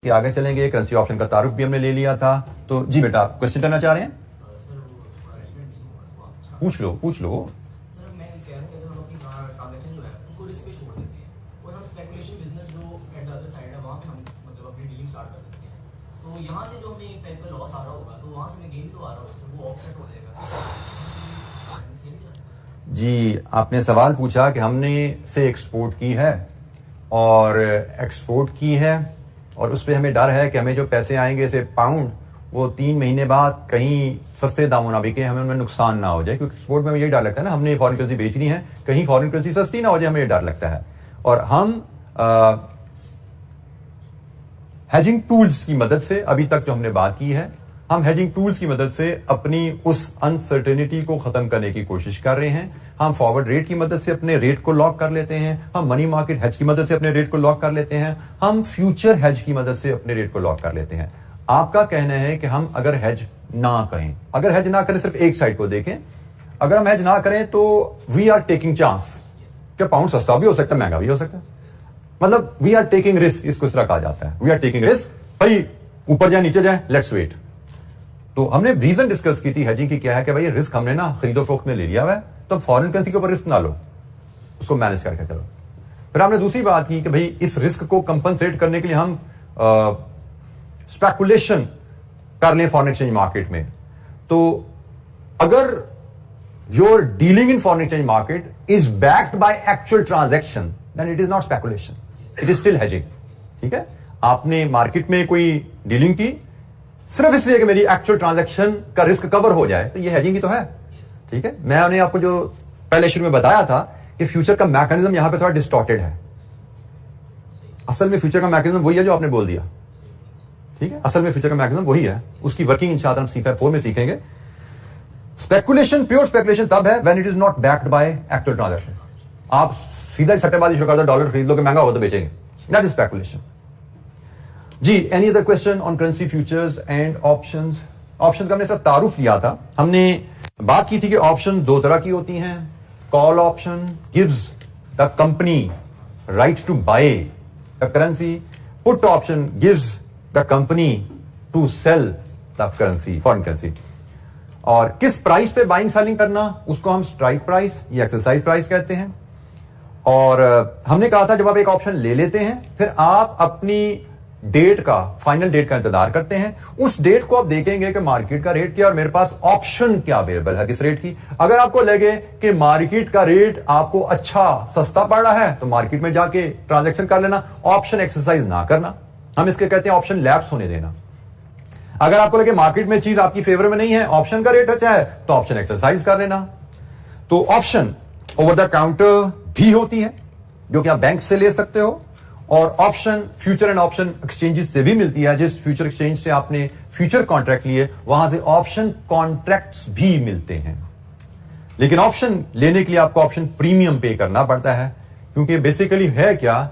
कि आगे चलेंगे। करेंसी ऑप्शन का तारुफ भी हमने ले लिया था। तो जी बेटा, आप क्वेश्चन करना चाह रहे हैं? पूछ लो पूछ लो। सर मैं कह रहा हूं कि अगर हम अपनी ट्रांजैक्शन जो है उसको रिस्क पे छोड़ देते हैं और हम स्पेकुलेशन बिजनेस जो एट द अदर साइड है वहां पे हम मतलब अपनी डीलिंग स्टार्ट कर देते हैं, तो यहां से जो हमें एक टाइप का लॉस आ रहा होगा तो वहां से हमें गेन तो आ रहा होगा सर, वो ऑफसेट हो जाएगा। जी, आपने सवाल पूछा कि हमने से एक्सपोर्ट की है और एक्सपोर्ट की है और उस पर हमें डर है कि हमें जो पैसे आएंगे से पाउंड वो 3 महीने बाद कहीं सस्ते दामों ना बिके, हमें उनमें नुकसान ना हो जाए। क्योंकि एक्सपोर्ट में ये डर लगता है ना, हमने फॉरेन करेंसी बेचनी है, कहीं फॉरेन करेंसी सस्ती ना हो जाए, हमें ये डर लगता है। और हम हेजिंग टूल्स की मदद से, अभी तक जो हमने बात की है, हम हेजिंग टूल्स की मदद से अपनी उस अनसर्टेनिटी को खत्म करने की कोशिश कर रहे हैं। हम फॉरवर्ड रेट की मदद से अपने रेट को लॉक कर लेते हैं, हम मनी मार्केट हेज की मदद से अपने रेट को लॉक कर लेते हैं, हम फ्यूचर हेज की मदद से अपने रेट को लॉक कर लेते हैं। आपका कहना है कि हम अगर हेज ना करें, अगर हेज ना करें, सिर्फ एक साइड को देखें, अगर हम हेज ना करें तो वी आर टेकिंग चांस कि पाउंड सस्ता भी हो सकता है, महंगा भी हो सकता है। मतलब वी आर टेकिंग रिस्क, इसको इस तरह कहा जाता है, वी आर टेकिंग रिस्क। भाई ऊपर जाए नीचे जाए, लेट्स वेट। तो हमने रीजन डिस्कस की थी हेजिंग की, क्या है कि भाई रिस्क हमने ना खरीदो फरोख्त में ले लिया हुआ है, तो फॉरेन करेंसी के ऊपर रिस्क ना लो, उसको मैनेज करके चलो। फिर हमने दूसरी बात की कि भाई इस रिस्क को कंपनसेट करने के लिए हम स्पेकुलेशन कर लें फॉरेन एक्सचेंज मार्केट में। तो अगर your dealing in foreign exchange market is backed by actual transaction, then it is not speculation, it is still hedging. ठीक है, आपने मार्केट में कोई डीलिंग की सिर्फ इसलिए कि मेरी एक्चुअल ट्रांजैक्शन का रिस्क कवर हो जाए, तो ये हेजिंग ही तो है। ठीक है, मैंने आपको जो पहले शुरू में बताया था कि फ्यूचर का मैकेनिज्म यहां पे थोड़ा डिस्टॉर्टेड है। असल में फ्यूचर का मैकेनिज्म वही है जो आपने बोल दिया। ठीक है, असल में फ्यूचर का मैकेनिज्म वही है, उसकी वर्किंग इंशाअल्लाह हम C5 में सीखेंगे। स्पेकुलेशन, प्योर स्पेकुलेशन तब है when it is not backed by actual transaction. आप सीधा सट्टेबाजी शुरू कर दो, डॉलर खरीद लो कि महंगा हो तो बेचेंगे, दैट इज स्पेकुलेशन। जी, any other question on currency futures and options? Option का हमने सिर्फ तारुफ लिया था। हमने बात की थी कि ऑप्शन दो तरह की होती हैं। Call option gives the company right to buy the currency, put option gives the company to sell the currency, foreign currency. और किस प्राइस पे बाइंग सेलिंग करना, उसको हम स्ट्राइक प्राइस या एक्सरसाइज प्राइस कहते हैं। और हमने कहा था जब आप एक ऑप्शन ले लेते हैं फिर आप अपनी डेट का, फाइनल डेट का इंतजार करते हैं। उस डेट को आप देखेंगे कि मार्केट का रेट क्या और मेरे पास ऑप्शन क्या अवेलेबल है किस रेट की। अगर आपको लगे कि मार्केट का रेट आपको अच्छा सस्ता पड़ रहा है तो मार्केट में जाके ट्रांजैक्शन कर लेना, ऑप्शन एक्सरसाइज ना करना। हम इसके कहते हैं ऑप्शन लैप्स होने देना। अगर आपको लगे मार्केट में चीज आपकी फेवर में नहीं है, ऑप्शन का रेट अच्छा है, तो ऑप्शन एक्सरसाइज कर लेना। तो ऑप्शन ओवर द काउंटर भी होती है जो कि आप बैंक से ले सकते हो, और option future and option exchanges से भी मिलती है। जिस फ्यूचर एक्सचेंज से आपने फ्यूचर कॉन्ट्रैक्ट लिए वहां से ऑप्शन कॉन्ट्रैक्ट्स भी मिलते हैं। लेकिन ऑप्शन लेने के लिए आपको ऑप्शन प्रीमियम पे करना पड़ता है, क्योंकि बेसिकली है क्या,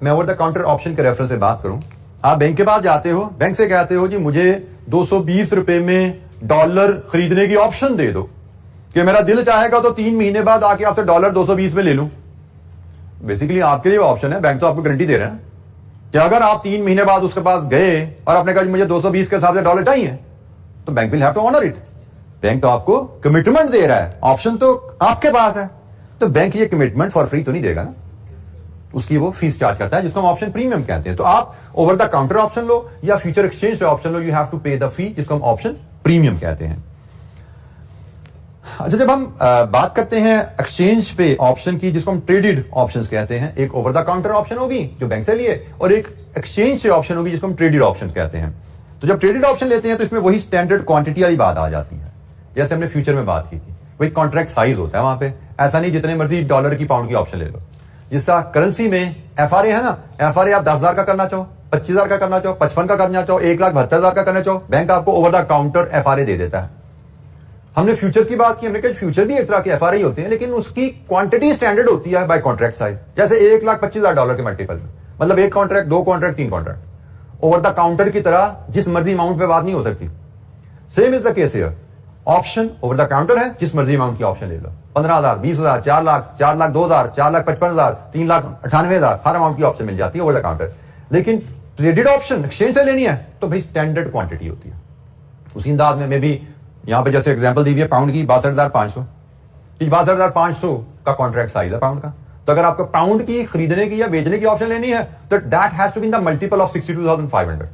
मैं ओवर द काउंटर ऑप्शन के रेफरेंस से बात करूं। आप बैंक के पास जाते हो, बैंक से कहते हो जी मुझे 220 रुपए में डॉलर खरीदने की ऑप्शन दे दो, कि मेरा दिल चाहेगा तो 3 महीने बाद आके आपसे डॉलर 220 में ले लूं। बेसिकली आपके लिए वो ऑप्शन है, बैंक तो आपको गारंटी दे रहे हैं कि अगर आप 3 महीने बाद उसके पास गए और आपने कहा मुझे 220 के हिसाब से डॉलर चाहिए, तो bank will have to honour it. Bank तो आपको कमिटमेंट दे रहा है, ऑप्शन तो आपके पास है, तो बैंक ये कमिटमेंट फॉर फ्री तो नहीं देगा ना, उसकी वो फीस चार्ज करता है, जिसको हम ऑप्शन प्रीमियम कहते हैं। तो आप ओवर द काउंटर ऑप्शन लो या फ्यूचर एक्सचेंज पे ऑप्शन लो, you have to pay the fee, जिसको हम ऑप्शन प्रीमियम कहते हैं। अच्छा, जब हम बात करते हैं एक्सचेंज पे ऑप्शन की, जिसको हम ट्रेडेड ऑप्शंस कहते हैं, एक ओवर द काउंटर ऑप्शन होगी जो बैंक से लिए, और एक एक्सचेंज से ऑप्शन होगी जिसको हम ट्रेडेड ऑप्शन कहते हैं। तो जब ट्रेडेड ऑप्शन लेते हैं तो इसमें वही स्टैंडर्ड क्वांटिटी वाली बात आ जाती है, जैसे हमने फ्यूचर में बात की थी। वही कॉन्ट्रैक्ट साइज होता है वहां पे, ऐसा नहीं जितने मर्जी डॉलर की पाउंड की ऑप्शन ले लो। जिसका करेंसी में FRA है ना, FRA आप 10,000 का करना चाहो, 25,000 का करना चाहो, 55 का करना चाहो, 1,72,000 का करना चाहो, बैंक आपको ओवर द काउंटर FRA दे देता है। हमने फ्यूचर की बात की, हमने कहा फ्यूचर भी एक तरह के FRA होते हैं, लेकिन उसकी क्वांटिटी स्टैंडर्ड होती है बाय कॉन्ट्रैक्ट साइज। जैसे 1,25,000 डॉलर के मल्टीपल में, मतलब 1 contract, 2 contract, 3 contract. Over the counter की तरह जिस मर्जी अमाउंट पे बात नहीं हो सकती। Same is the case here, option over the counter है, जिस मर्जी अमाउंट की ऑप्शन ले लो, 15,000, 20,000, 4 लाख, 4,02,000, 4,55,000, 3,98,000, हर अमाउंट की ऑप्शन मिल जाती है ओवर द काउंटर। लेकिन ट्रेडेड ऑप्शन एक्सचेंज से लेनी है तो भाई स्टैंडर्ड क्वांटिटी होती है। उसी अंदाज में भी यहां पे जैसे एग्जांपल दी हुई है पाउंड की 62,500, 62,500 का कॉन्ट्रैक्ट साइज है पाउंड का। तो अगर आपको पाउंड की खरीदने की या बेचने की ऑप्शन लेनी है तो that has to be in the multiple of 62,500।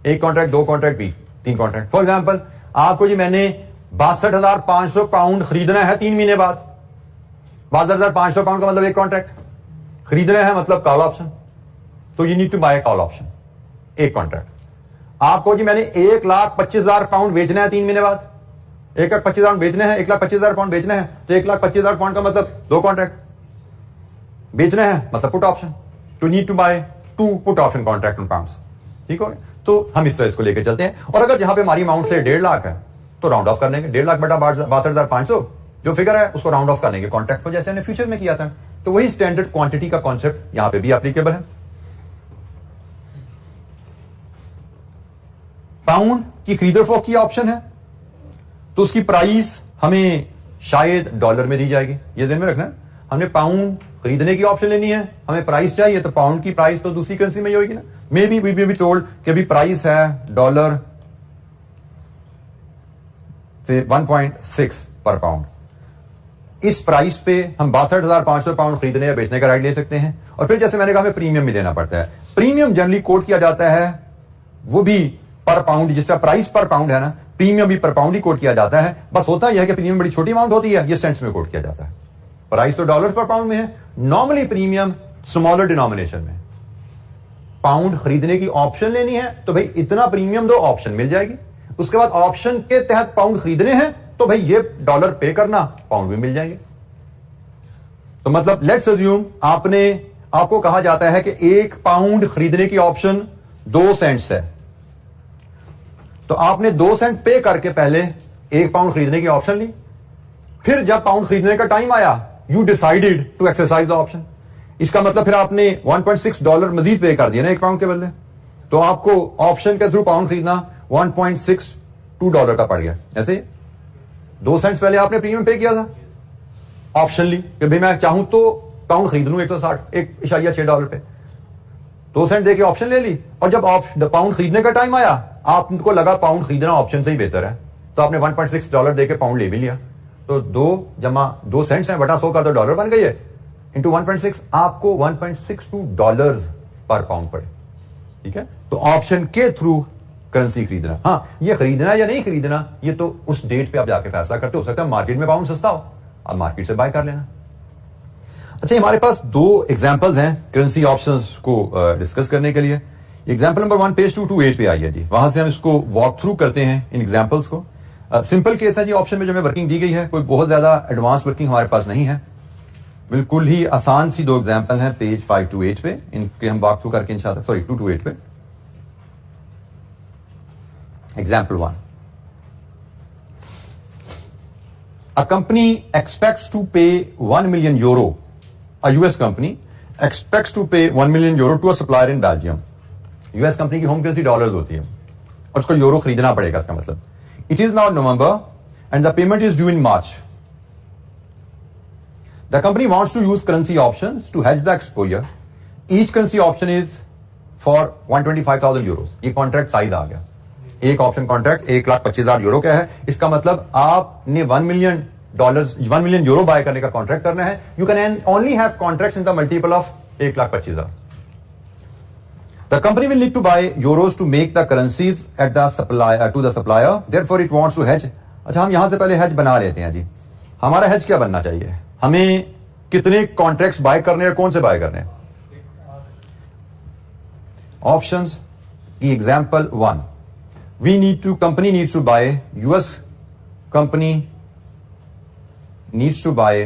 एक कॉन्ट्रैक्ट, दो कॉन्ट्रैक्ट, भी 3 कॉन्ट्रैक्ट। फॉर एग्जाम्पल आपको जी मैंने 62,500 पाउंड खरीदना है 3 महीने बाद। 62,500 पाउंड का मतलब एक कॉन्ट्रैक्ट खरीदना है, मतलब कॉल ऑप्शन। तो you need to buy call option, एक कॉन्ट्रैक्ट। आपको जी मैंने 1,25,000 पाउंड बेचना है 3 महीने बाद। 1,25,000 बेचने हैं, 1,25,000 पाउंड बेचने हैं, तो 1,25,000 पाउंड का मतलब 2 कॉन्ट्रैक्ट बेचने हैं, मतलब put option. To need to buy 2 put option contract on pounds. ठीक हो गया। तो हम इस तरह इसको लेकर चलते हैं। और अगर जहां पे हमारी अमाउंट से 1.5 लाख है तो राउंड ऑफ कर लेंगे। 1.5 लाख बटा 62,500 जो फिगर है उसको राउंड ऑफ कर लेंगे कॉन्ट्रैक्ट को, जैसे हमने फ्यूचर में किया था। तो वही स्टैंडर्ड क्वांटिटी का कॉन्सेप्ट यहां पे भी एप्लीकेबल है। पाउंड की खरीदो फरोख्त की ऑप्शन है तो उसकी प्राइस हमें शायद डॉलर में दी जाएगी, ये ध्यान में रखना। हमने पाउंड खरीदने की ऑप्शन लेनी है, हमें प्राइस चाहिए, तो पाउंड की प्राइस तो दूसरी करेंसी में ही होगी ना। Maybe we be told कि अभी प्राइस है डॉलर से 1.6 पर पाउंड। इस प्राइस पे हम 62,500 पाउंड खरीदने या बेचने का राइट ले सकते हैं। और फिर जैसे मैंने कहा हमें प्रीमियम भी देना पड़ता है। प्रीमियम जनरली कोट किया जाता है वो भी पर पाउंड, जिसका प्राइस पर पाउंड है ना, प्रीमियम भी पर पाउंड ही कोट किया जाता है। बस होता यह है कि प्रीमियम बड़ी छोटी अमाउंट होती है, ये सेंट्स में कोट किया जाता है। प्राइस तो डॉलर पर पाउंड में है, नॉर्मली प्रीमियम स्मॉलर डिनोमिनेशन में। पाउंड खरीदने की ऑप्शन लेनी है तो भाई इतना प्रीमियम दो, ऑप्शन मिल जाएगी। उसके बाद ऑप्शन के तहत पाउंड खरीदने हैं तो भाई ये डॉलर पे करना, पाउंड भी मिल जाएंगे। तो मतलब लेट्स अज्यूम आपको कहा जाता है कि 1 पाउंड खरीदने की ऑप्शन 2 सेंट्स है, तो आपने 2 सेंट पे करके पहले 1 पाउंड खरीदने की ऑप्शन ली। फिर जब पाउंड खरीदने का टाइम आया you decided to exercise the option. इसका मतलब फिर आपने 1.6 डॉलर मजीद पे कर दिया ना 1 पाउंड के बदले, तो आपको ऑप्शन के थ्रू पाउंड खरीदना 1.62 डॉलर का पड़ गया। ऐसे 2 सेंट्स पहले आपने प्रीमियम पे किया था, ऑप्शन ली कि भाई मैं चाहूं तो पाउंड खरीद लूं 1.6 डॉलर पे, 2 सेंट देके ऑप्शन ले ली। और जब पाउंड खरीदने का टाइम आया आपको लगा पाउंड खरीदना ऑप्शन से ही बेहतर है, तो आपने 1.6 डॉलर देके पाउंड ले भी लिया। तो 2 सेंट्स हैं बटा 100 का तो डॉलर बन गई है, इंटू 1.6 आपको 1.62 डॉलर्स पर पाउंड पड़े। ठीक है। तो ऑप्शन के थ्रू करेंसी खरीदना, हाँ ये खरीदना या नहीं खरीदना ये तो उस डेट पे आप जाके फैसला करते हो सकता है मार्केट में पाउंड सस्ता हो, आप मार्केट से बाय कर लेना। अच्छा, हमारे पास 2 एग्जांपल्स हैं करेंसी ऑप्शंस को डिस्कस करने के लिए। एग्जांपल नंबर 1 पेज 228 पे आई है जी, वहां से हम इसको वॉक थ्रू करते हैं इन एग्जांपल्स को। सिंपल केस है जी, ऑप्शन में जो हमें वर्किंग दी गई है कोई बहुत ज्यादा एडवांस वर्किंग हमारे पास नहीं है, बिल्कुल ही आसान सी 2 एग्जांपल हैं पेज 528 पे, इनके हम वॉक थ्रू करके इंशाल्लाह 228 पे। Example 1, a company expects to pay 1 million euro, a US company expects to pay 1 million euro to a supplier in Belgium। US company की होम करेंसी डॉलर्स होती है और उसको यूरो खरीदना पड़ेगा। इसका मतलब it is now November and the payment is due in March. The company wants to use currency options to hedge the exposure. Each currency option is for 125,000 euros. ये contract size आ गया, एक option contract 1,25,000 euro का है। इसका मतलब आपने 1 million euro bye करने का कॉन्ट्रैक्ट करना है। You can only have contracts in the multiple of 1,25,000। The company will need to buy euros to make the currencies at the supplier. Therefore, it wants to hedge. अच्छा, हम यहां से पहले hedge बना लेते हैं जी। हमारा hedge क्या बनना चाहिए? हमें कितने कॉन्ट्रैक्ट्स बाय करने हैं और कौन से बाय करने हैं? ऑप्शंस की example 1, company needs to buy, US company needs to buy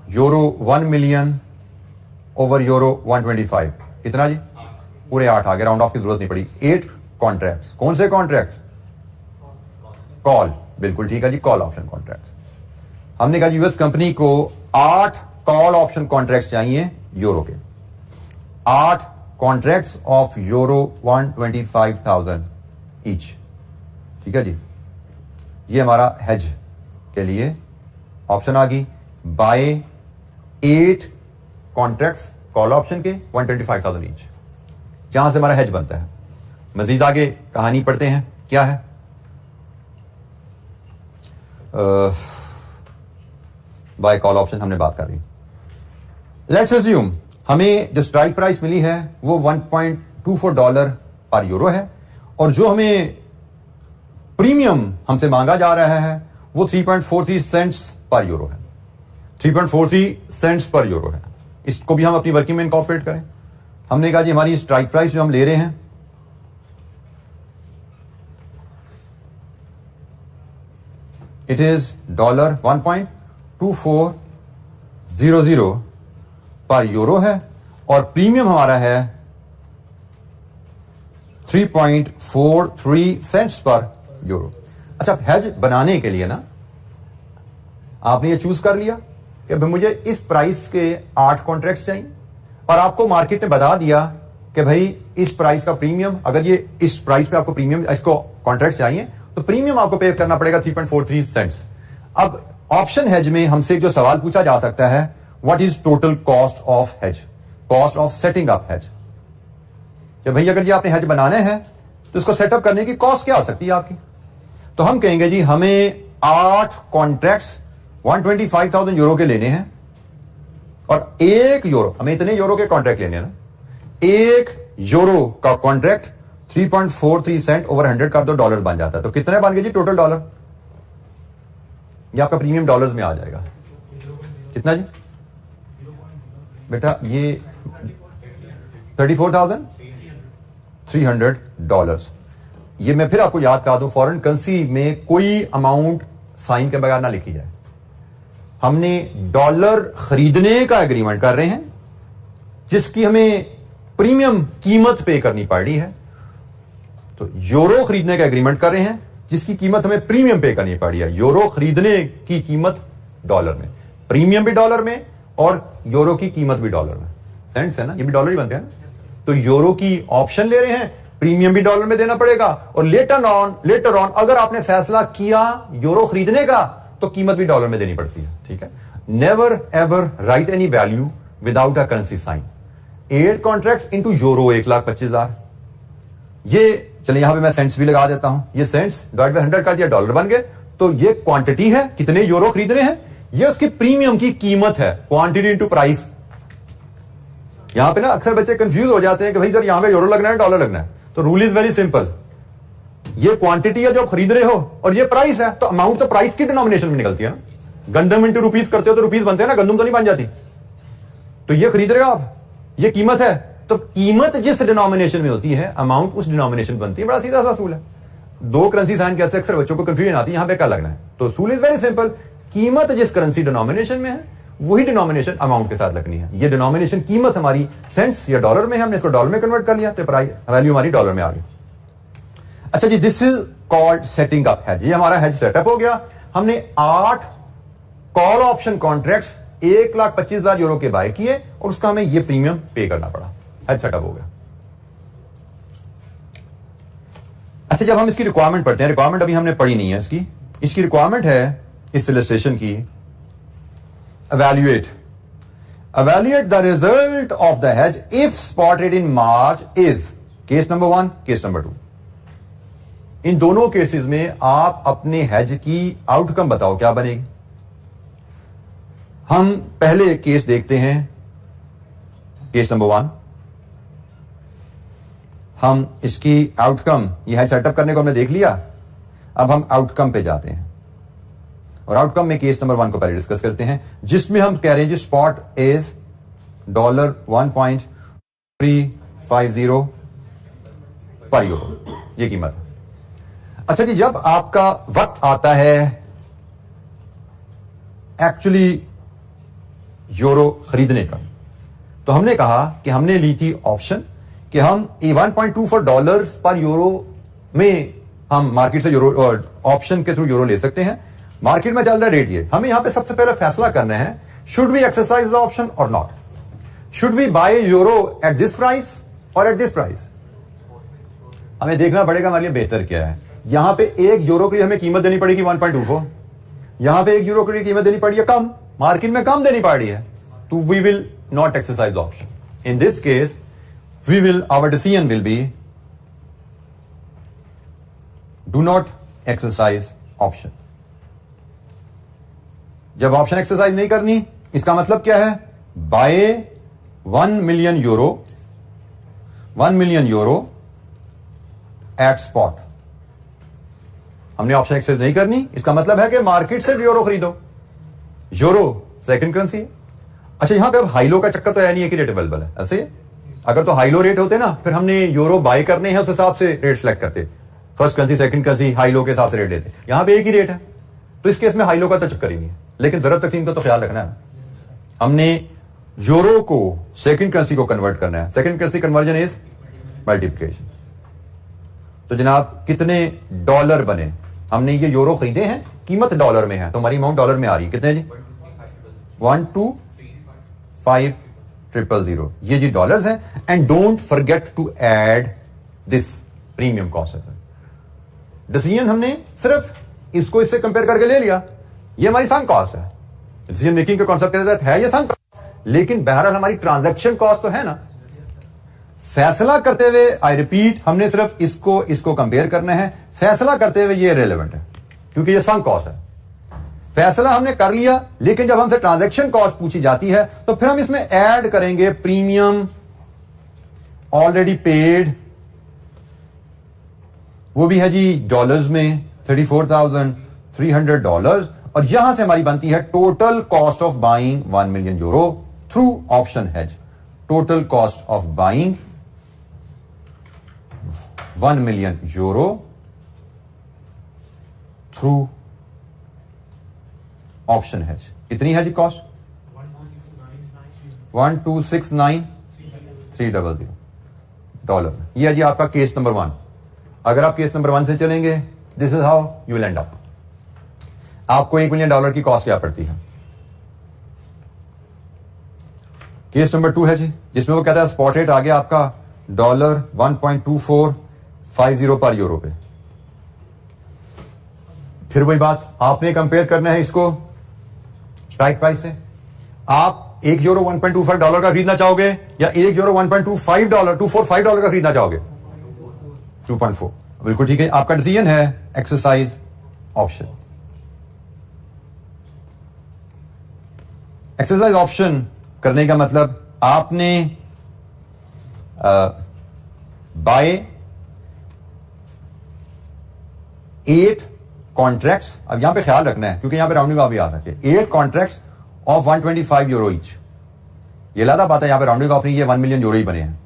euro 1 million over euro 125। कितना जी? पूरे 8 आ गए, राउंड ऑफ की जरूरत नहीं पड़ी। 8 कॉन्ट्रैक्ट्स। कौन से कॉन्ट्रैक्ट्स? कॉल, बिल्कुल ठीक है जी, कॉल ऑप्शन कॉन्ट्रैक्ट्स। हमने कहा यूएस कंपनी को 8 कॉल ऑप्शन कॉन्ट्रैक्ट्स चाहिए यूरो के, 8 कॉन्ट्रैक्ट्स ऑफ यूरो 125,000 ईच। ठीक है जी, ये हमारा हेज के लिए ऑप्शन आ गई। बाय 8 कॉन्ट्रैक्ट्स कॉल ऑप्शन के 125,000 ईच, जहां से हमारा हेज बनता है। मजीद आगे कहानी पढ़ते हैं, क्या है? बाय कॉल ऑप्शन हमने बात कर ली। लेट्स अज्यूम हमें जो स्ट्राइक प्राइस मिली है वो $1.24 पर यूरो है, और जो हमें प्रीमियम हमसे मांगा जा रहा है वो 3.43 सेंट्स पर यूरो है। 3.43 सेंट्स पर यूरो है। इसको भी हम अपनी वर्किंग में इनकॉर्पोरेट करें। हमने कहा जी हमारी स्ट्राइक प्राइस जो हम ले रहे हैं इट इज $1.2400 पर यूरो है, और प्रीमियम हमारा है 3.43 सेंट्स पर यूरो। अच्छा, हेज बनाने के लिए ना आपने ये चूज कर लिया कि भाई मुझे इस प्राइस के 8 कॉन्ट्रैक्ट्स चाहिए, और आपको मार्केट ने बता दिया कि भाई इस प्राइस का प्रीमियम, अगर ये इस प्राइस पे आपको प्रीमियम, इसको कॉन्ट्रैक्ट चाहिए तो प्रीमियम आपको पे करना पड़ेगा 3.43 सेंट्स। अब ऑप्शन हेज में हमसे जो सवाल पूछा जा सकता है, what is total cost of hedge, cost of setting up hedge. कि भाई अगर ये आपने हेज बनाने हैं तो इसको सेटअप करने की कॉस्ट क्या हो सकती है आपकी? तो हम कहेंगे जी हमें 8 कॉन्ट्रैक्ट्स 125,000 यूरो के लेने हैं, और 1 यूरो, हमें इतने यूरो के कॉन्ट्रैक्ट लेने हैं ना, 1 यूरो का कॉन्ट्रैक्ट 3.43 सेंट ओवर 100 कर दो, डॉलर बन जाता है। तो कितने बन गए जी टोटल डॉलर? ये आपका प्रीमियम डॉलर्स में आ जाएगा। कितना जी बेटा? ये $34,300। ये मैं फिर आपको याद करा दूं, फॉरेन करेंसी में कोई अमाउंट साइन के बगैर ना लिखी जाए। हमने डॉलर खरीदने का एग्रीमेंट कर रहे हैं जिसकी हमें प्रीमियम कीमत पे करनी पड़ रही है, तो यूरो खरीदने का एग्रीमेंट कर रहे हैं जिसकी कीमत हमें प्रीमियम पे करनी पड़ रही है। यूरो खरीदने की कीमत डॉलर में, प्रीमियम भी डॉलर में, और यूरो की कीमत भी डॉलर में। सेंट्स है ना, ये भी डॉलर ही बनते हैं ना। तो यूरो की ऑप्शन ले रहे हैं, प्रीमियम भी डॉलर में देना पड़ेगा, और लेटर ऑन अगर आपने फैसला किया यूरो खरीदने का तो कीमत भी डॉलर में देनी पड़ती है। ठीक है, never ever write any value without a currency sign. 8 contract into euro 1,25,000। ये चलिए यहां पे मैं सेंट्स भी लगा देता हूं, ये सेंट्स डिवाइड बाय 100 कर दिया, डॉलर बन गए। तो ये क्वांटिटी है, कितने यूरो खरीद रहे हैं, ये उसकी प्रीमियम की कीमत है, क्वांटिटी इंटू प्राइस। यहां पे ना अक्सर बच्चे कंफ्यूज हो जाते हैं कि भाई सर यहां पे यूरो लगना है डॉलर लगना है। तो रूल इज वेरी सिंपल, ये क्वांटिटी है जो खरीद रहे हो और ये प्राइस है, तो अमाउंट तो प्राइस की डिनोमिनेशन में निकलती है ना। गंदम इंटू रुपीस करते हो तो रुपीस बनते हैं ना, गंदम तो नहीं बन जाती। तो ये खरीद रहे हो आप, ये कीमत है, तो कीमत जिस डिनोमिनेशन में होती है अमाउंट उस डिनोमिनेशन बनती है। बड़ा सीधा सा असूल है। 2 करेंसी साइन कैसे अक्सर बच्चों को कंफ्यूजन आती है, यहां पे क्या लगना है। तो असूल इज वेरी सिंपल, कीमत जिस करेंसी डिनोमिनेशन में है वही डिनोमिनेशन अमाउंट के साथ लगनी है। ये डिनोमिनेशन कीमत हमारी सेंट्स या डॉलर में है, हमने इसको डॉलर में कन्वर्ट कर लिया तो प्राइस वैल्यू हमारी डॉलर में आ गई। अच्छा जी, this is called setting up hedge. ये हमारा हेज सेटअप हो गया। हमने 8 कॉल ऑप्शन कॉन्ट्रैक्ट्स 1,25,000 यूरो के बाय किए और उसका हमें ये प्रीमियम पे करना पड़ा। हेज सेटअप हो गया। अच्छा, जब हम इसकी रिक्वायरमेंट पढ़ते हैं, रिक्वायरमेंट अभी हमने पढ़ी नहीं है इसकी रिक्वायरमेंट है इस इलस्ट्रेशन की, evaluate the result of the hedge if spot rate in March is case number 1, case number 2। इन दोनों केसेस में आप अपने हेज की आउटकम बताओ क्या बनेगी। हम पहले केस देखते हैं, केस नंबर 1। हम इसकी आउटकम, ये हेज सेटअप करने को हमने देख लिया, अब हम आउटकम पे जाते हैं और आउटकम में केस नंबर 1 को पहले डिस्कस करते हैं, जिसमें हम कह रहे हैं जी स्पॉट इज $1.350 पर यूरो, ये कीमत है। अच्छा जी, जब आपका वक्त आता है एक्चुअली यूरो खरीदने का, तो हमने कहा कि हमने ली थी ऑप्शन कि हम $1.24 पर यूरो में हम मार्केट से यूरो ऑप्शन के थ्रू यूरो ले सकते हैं। मार्केट में चल रहा है रेट ये, हमें यहां पे सबसे पहले फैसला करना है, should we exercise the option or not, should we buy euro at this price or at this price. हमें देखना पड़ेगा हमारे लिए बेहतर क्या है। यहां पे 1 यूरो के लिए हमें कीमत देनी पड़ेगी 1.24, यहां पे 1 यूरो के लिए कीमत देनी पड़ी है कम, मार्केट में कम देनी पड़ रही है, तो we will not exercise the option. In this case, our decision will be do not exercise option. जब ऑप्शन एक्सरसाइज नहीं करनी, इसका मतलब क्या है? Buy 1 million euro at spot. हमने ऑप्शन एक्सरसाइज नहीं करनी, इसका मतलब है कि मार्केट से यूरो खरीदो. यूरो सेकंड करेंसी है. अच्छा, यहां पे अब हाई लो का चक्कर तो है नहीं है कि रेट अवेलेबल है. ऐसे अगर तो हाई लो रेट होते ना, फिर हमने यूरो बाय करने हैं, उस हिसाब से रेट सेलेक्ट करते. First currency, second currency, high low के हिसाब से रेट लेते. यहां पे एक ही रेट है, तो इस केस में हाई लो का तो चक्कर ही नहीं है. लेकिन जरूरत तकसीम का तो ख्याल रखना है. हमने यूरो को सेकंड करेंसी को कन्वर्ट करना है. Second currency conversion is multiplication. तो जनाब कितने डॉलर बने? हमने ये यूरो खरीदे हैं, कीमत डॉलर में है, तो हमारी अमाउंट डॉलर में आ रही है. कितने जी? 125,000. ये जी डॉलर्स हैं. And don't forget to add this premium cost. Decision हमने सिर्फ इसको इससे कंपेयर करके ले लिया. ये हमारी संक कॉस्ट है. डिसीजन मेकिंग के कॉन्सेप्ट के तहत है ये संक, लेकिन बहरहाल हमारी ट्रांजैक्शन कॉस्ट तो है ना. फैसला करते हुए, आई रिपीट, हमने सिर्फ इसको कंपेयर करना है. फैसला करते हुए ये रेलेवेंट है क्योंकि ये संक कॉस्ट है. फैसला हमने कर लिया, लेकिन जब हमसे ट्रांजैक्शन कॉस्ट पूछी जाती है तो फिर हम इसमें ऐड करेंगे प्रीमियम ऑलरेडी पेड. वो भी है जी डॉलर्स में $34,300. और यहां से हमारी बनती है total cost of buying 1 million euro through option hedge. Total cost of buying 1 million euro through option hedge. कितनी है जी कॉस्ट? 1269300 डॉलर. यह है जी आपका केस नंबर 1. अगर आप केस नंबर 1 से चलेंगे, this is how you will and up. आपको $1 million की कॉस्ट क्या पड़ती है? केस नंबर 2 है जी, जिसमें वो कहता है स्पॉट रेट आ गया आपका $1.2450 पर यूरो पे. फिर वही बात, आपने कंपेयर करना है इसको स्ट्राइक प्राइस से. आप $1 $1.25 का खरीदना चाहोगे या $1 $1.25 का खरीदना चाहोगे? 2.4. बिल्कुल ठीक है. आपका डिसीजन है एक्सरसाइज ऑप्शन. एक्सरसाइज ऑप्शन करने का मतलब आपने बाय 8 कॉन्ट्रैक्ट्स. अब यहां पे ख्याल रखना है क्योंकि यहां पे राउंडिंग ऑफ भी आ सके. 8 कॉन्ट्रैक्ट्स ऑफ 125 यूरो ईच. ये लादा बात है, यहां पे राउंडिंग ऑफ नहीं, ये 1 million euro ही बने हैं.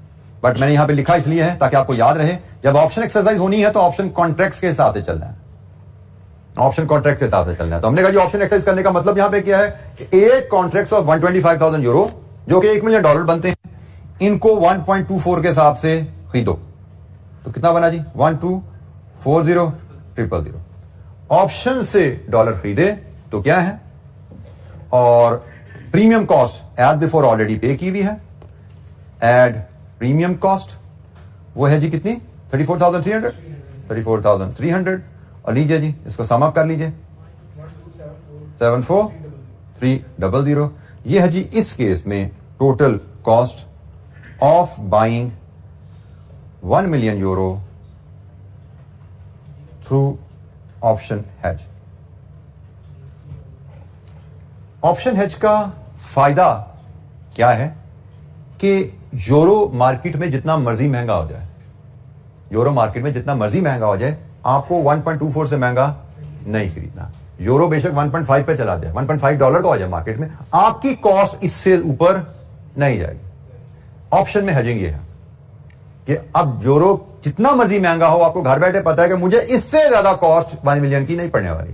बट मैंने यहां पे लिखा इसलिए है ताकि आपको याद रहे, जब ऑप्शन एक्सरसाइज होनी है तो ऑप्शन कॉन्ट्रैक्ट्स के हिसाब से चलना है. ऑप्शन कॉन्ट्रैक्ट के हिसाब से चलना है. तो हमने कहा जी ऑप्शन एक्सरसाइज करने का मतलब यहां पे क्या है कि 8 कॉन्ट्रैक्ट्स ऑफ 125,000 यूरो जो कि $1 million बनते हैं, इनको 1.24 के हिसाब से खरीदो. तो कितना बना जी? 1240000. ऑप्शन से डॉलर खरीदे तो क्या है, और premium cost as before already pay की हुई है. एड प्रीमियम कॉस्ट वो है जी कितनी? 34,300. और लीजिए जी, इसको सम अप कर लीजिए. 74300. ये है जी इस केस में total cost of buying 1 million euro through option hedge. Option hedge का फायदा क्या है कि यूरो मार्केट में जितना मर्जी महंगा हो जाए, यूरो मार्केट में जितना मर्जी महंगा हो जाए, आपको 1.24 से महंगा नहीं खरीदना. यूरो बेशक 1.5 पे चला जाए, $1.5 का हो जाए मार्केट में, आपकी कॉस्ट इससे ऊपर नहीं जाएगी. ऑप्शन में हेजिंग ये है कि अब यूरो जितना मर्जी महंगा हो, आपको घर बैठे पता है कि मुझे इससे ज्यादा कॉस्ट 1 million की नहीं पड़ने वाली.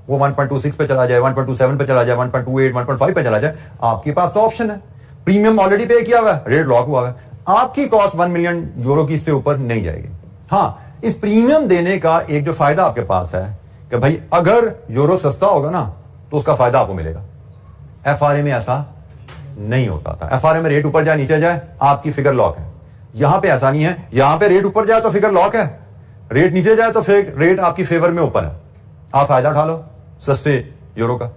वो 1.26 पे चला जाए, 1.27 पे चला जाए, 1.28, 1.5 पे चला जाए, आपके पास तो ऑप्शन है. प्रीमियम ऑलरेडी पे किया हुआ है, रेट लॉक हुआ है, आपकी कॉस्ट 1 million euro की इससे ऊपर नहीं जाएगी. हाँ, इस प्रीमियम देने का एक जो फायदा आपके पास है कि भाई अगर यूरो सस्ता होगा ना तो उसका फायदा आपको मिलेगा. एफआरए में ऐसा नहीं होता था. एफआरए में रेट ऊपर जाए नीचे जाए आपकी फिगर लॉक है. यहां पे ऐसा नहीं है. यहां पे रेट ऊपर जाए तो फिगर लॉक है, रेट नीचे जाए तो फिर रेट आपकी फेवर में ऊपर है. आप फायदा उठा लो सस्ते यूरो का.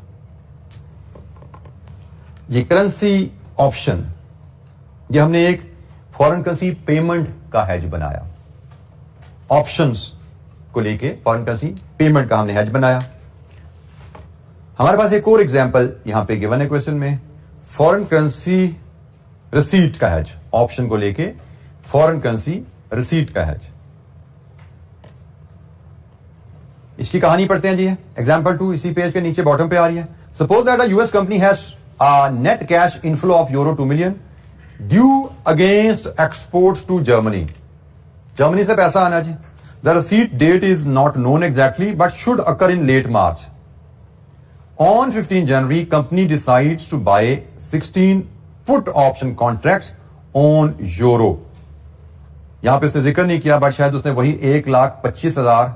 ये करेंसी ऑप्शन ये हमने एक फॉरेन करेंसी पेमेंट का हेज बनाया, ऑप्शंस को लेके फॉरेन करेंसी पेमेंट का हमने हेज बनाया। हमारे पास एक और एग्जांपल यहां पे गिवन है क्वेश्चन में, फॉरेन करेंसी रिसीट का हेज, ऑप्शन को लेके फॉरेन करेंसी रिसीट का हेज। इसकी कहानी पढ़ते हैं जी, एग्जांपल 2 इसी पेज के नीचे बॉटम पे आ रही है। Suppose that a US company has a net cash inflow of euro 2 million due against exports to Germany. Germany से पैसा आना जी। The receipt date is not known exactly but should occur in late March. On 15 January company decides to buy 16 put option contracts on euro. यहां पे उसने जिक्र नहीं किया बट शायद उसने वही 1,25,000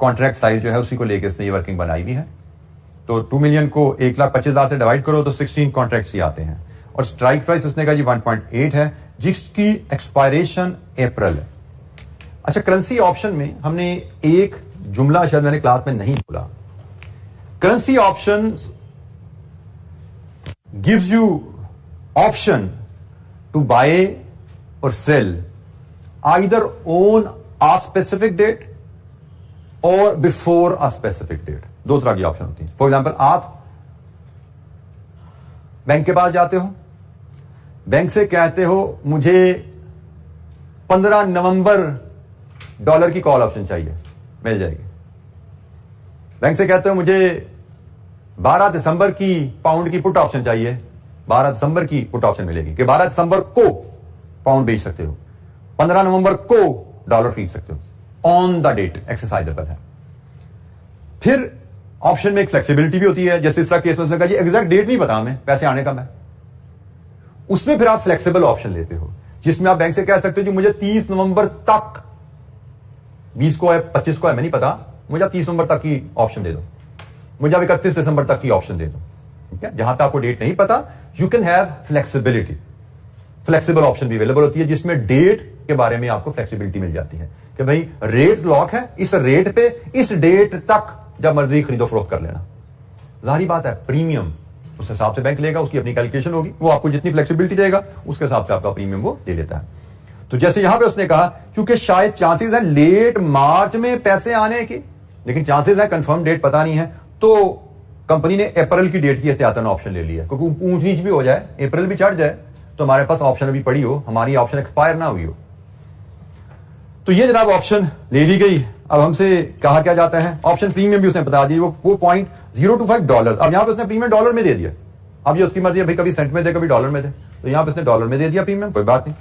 कॉन्ट्रैक्ट साइज जो है उसी को लेकर इसने ये वर्किंग बनाई हुई है। तो 2 मिलियन को 1,25,000 से डिवाइड करो तो 16 कॉन्ट्रैक्ट्स ही आते हैं। और स्ट्राइक प्राइस उसने कहा जी 1.8 है, जिसकी एक्सपायरेशन अप्रैल है। अच्छा, करेंसी ऑप्शन में हमने एक जुमला शायद मैंने क्लास में नहीं बोला। Currency option gives you option to buy or sell either on a specific date or before a specific date. दो तरह की ऑप्शन होती है। फॉर एग्जाम्पल, आप बैंक के पास जाते हो, बैंक से कहते हो मुझे 15 नवंबर डॉलर की कॉल ऑप्शन चाहिए, मिल जाएगी। बैंक से कहते हो मुझे 12 दिसंबर की पाउंड की पुट ऑप्शन चाहिए, 12 दिसंबर की पुट ऑप्शन मिलेगी कि 12 दिसंबर को पाउंड बेच सकते हो, 15 नवंबर को डॉलर खरीद सकते हो। ऑन द डेट एक्सरसाइजेबल है। फिर ऑप्शन में एक फ्लेक्सिबिलिटी भी होती है, जैसे इस तरह केस में उसने कहा जी एग्जैक्ट डेट नहीं पता हमें पैसे आने का, मैं उसमें फिर आप फ्लेक्सिबल ऑप्शन लेते हो, जिसमें आप बैंक से कह सकते हो जी मुझे 30 नवंबर तक, 20 को है 25 को है मैं नहीं पता, मुझे आप 30 नवंबर तक की ऑप्शन दे दो, मुझे आप 31 दिसंबर तक की ऑप्शन दे दो। ठीक है, जहां तक आपको डेट नहीं पता you can have flexibility. Flexible option भी अवेलेबल होती है जिसमें डेट के बारे में आपको फ्लेक्सिबिलिटी मिल जाती है कि भाई रेट लॉक है, इस रेट पे इस डेट तक जब मर्जी खरीदो फरोख्त कर लेना। जाहिर बात है प्रीमियम उस हिसाब से बैंक लेगा, उसकी अपनी कैलकुलेशन होगी, वो आपको जितनी फ्लेक्सिबिलिटी देगा उसके हिसाब से आपका प्रीमियम वो ले लेता है। तो जैसे यहां पे उसने कहा क्योंकि शायद चांसेस है लेट मार्च में पैसे आने की, लेकिन चांसेस है कंफर्म डेट पता नहीं है, तो कंपनी ने अप्रैल की डेट की एहतियातन ऑप्शन ले लिया, क्योंकि ऊंच नीच भी हो जाए, अप्रैल भी चढ़ जाए तो हमारे पास ऑप्शन अभी पड़ी हो, हमारी ऑप्शन एक्सपायर ना हुई हो। तो ये जनाब ऑप्शन ले ली गई। अब हमसे कहा क्या जाता है, ऑप्शन प्रीमियम भी उसने बता दी, वो $0.025। अब यहां पे उसने प्रीमियम डॉलर में दे दिया। अब ये उसकी मर्जी है, भाई कभी सेंट में दे कभी डॉलर में दे, तो यहां पे उसने डॉलर में दे दिया प्रीमियम, कोई बात नहीं।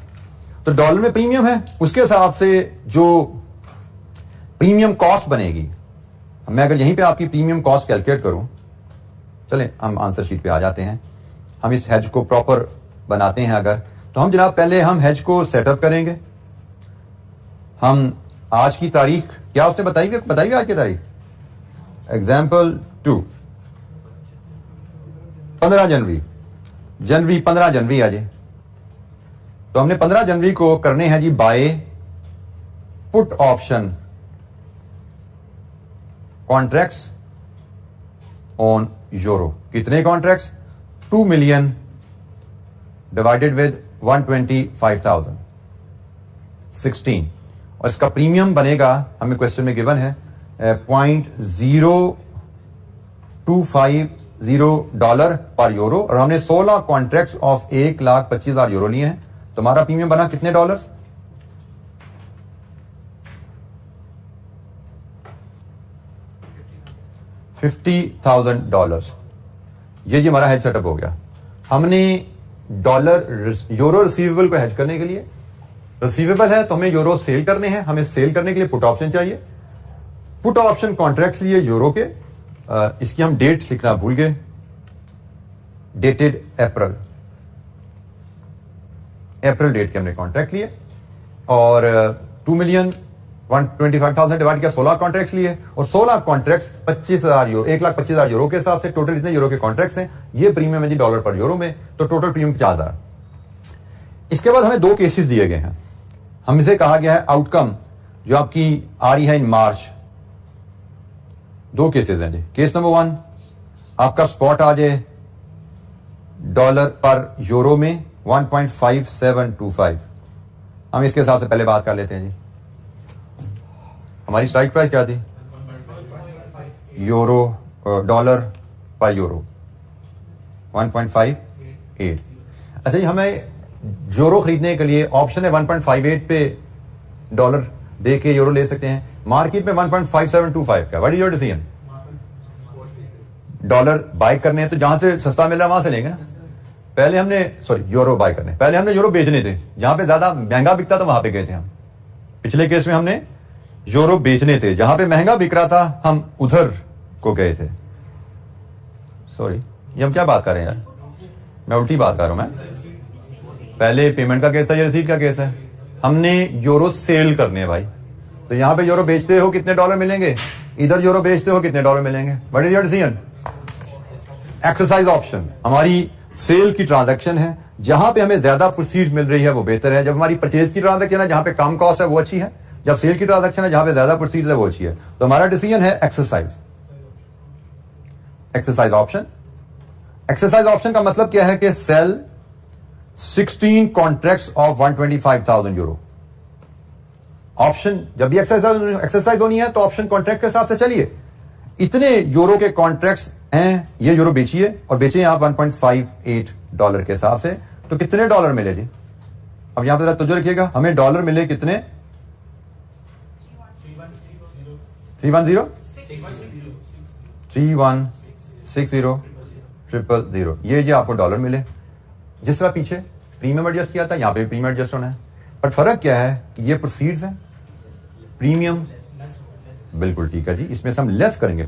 तो डॉलर में प्रीमियम है, उसके हिसाब से जो प्रीमियम कॉस्ट बनेगी, मैं अगर यहीं पे आपकी प्रीमियम कॉस्ट कैलकुलेट करूं, चलें हम आंसर शीट पे आ जाते हैं, हम इस हेज को प्रॉपर बनाते हैं अगर, तो हम जनाब पहले हम हेज को सेटअप करेंगे। हम आज की तारीख क्या उसने बताइए आज की तारीख, एग्जाम्पल 2 15 जनवरी 15 जनवरी आज, तो हमने 15 जनवरी को करने हैं जी buy put option contracts on euro. कितने कॉन्ट्रैक्ट्स, 2 मिलियन डिवाइडेड विद 125,000 16, और इसका प्रीमियम बनेगा, हमें क्वेश्चन में गिवन है $0.0250 पर यूरो, और हमने 16 कॉन्ट्रैक्ट्स ऑफ 1,25,000 यूरो लिए हैं, तो हमारा प्रीमियम बना कितने डॉलर्स, $50,000। ये जी हमारा हेज सेटअप हो गया। हमने डॉलर यूरो रिसीवेबल को हेज करने के लिए, रिसीवेबल है तो हमें यूरो सेल करने हैं, हमें सेल करने के लिए पुट ऑप्शन चाहिए, पुट ऑप्शन कॉन्ट्रैक्ट्स लिए यूरो के, इसकी हम डेट लिखना भूल गए, डेटेड अप्रैल डेट के हमने कॉन्ट्रैक्ट लिए, और 2,125,000 डिवाइड किया, 16 कॉन्ट्रैक्ट्स लिए, और 16 कॉन्ट्रैक्ट्स 25,000 यूरो, 1,25,000 यूरो के हिसाब से टोटल जितने यूरो के कॉन्ट्रैक्ट्स हैं, ये प्रीमियम है जी डॉलर पर यूरो में, तो टोटल प्रीमियम 50,000। इसके बाद हमें 2 केसेस दिए गए हैं, हमसे कहा गया है आउटकम जो आपकी आ रही है इन मार्च, 2 केसेस हैं जी। केस नंबर 1 आपका स्पॉट आ जाए डॉलर पर यूरो में 1.5725। हम इसके हिसाब से पहले बात कर लेते हैं जी। हमारी स्ट्राइक प्राइस क्या थी? यूरो डॉलर पर यूरो 1.58। अच्छा जी, हमें यूरो खरीदने के लिए ऑप्शन है 1.58 पे डॉलर दे के यूरो ले सकते हैं। मार्केट में 1.5725 का। What is your decision? Dollar buy करने हैं तो जहां से सस्ता मिल रहा है वहां से लेंगे ना। पहले हमने यूरो बाय करने, पहले हमने यूरो बेचने थे, जहां पे ज्यादा महंगा बिकता था वहां पे गए थे हम। पिछले केस में हमने यूरो बेचने थे, जहां पे महंगा बिक रहा था हम उधर को गए थे। सॉरी, ये हम क्या बात कर रहे हैं यार? मैं उल्टी बात कर रहा हूं। मैं पहले पेमेंट का केस था, ये रिसीट का केस है। हमने यूरो सेल करने हैं भाई, तो यहां पे यूरो बेचते हो कितने डॉलर मिलेंगे, इधर यूरो बेचते हो कितने डॉलर मिलेंगे। What is your decision? Exercise option हमारी सेल की ट्रांजैक्शन है, जहां पे हमें ज्यादा प्रोसीड मिल रही है वो बेहतर है। जब हमारी परचेज की ट्रांजैक्शन है जहां पे कम कॉस्ट है वो अच्छी है, जब सेल की ट्रांजैक्शन है जहां पे ज्यादा प्रोसीड है वो अच्छी है। तो हमारा डिसीजन है एक्सरसाइज ऑप्शन। एक्सरसाइज ऑप्शन का मतलब क्या है कि sell 16 contracts of 125,000 euro. Option जब भी एक्सरसाइज होनी है तो ऑप्शन कॉन्ट्रैक्ट के हिसाब से चलिए। इतने यूरो के कॉन्ट्रैक्ट्स हैं, ये यूरो बेचिए और बेचिए आप 1.58 डॉलर के हिसाब से। तो कितने डॉलर मिले जी? अब यहां पर जरा तवज्जो रखिएगा, हमें डॉलर मिले कितने? 3160000। ये आपको डॉलर मिले। जिस तरह पीछे प्रीमियम एडजस्ट किया था, यहां पे प्रीमियम एडजस्ट होना है। पर फर्क क्या है कि ये प्रोसीड्स हैं, प्रीमियम बिल्कुल ठीक है जी, इसमें से हम लेस करेंगे।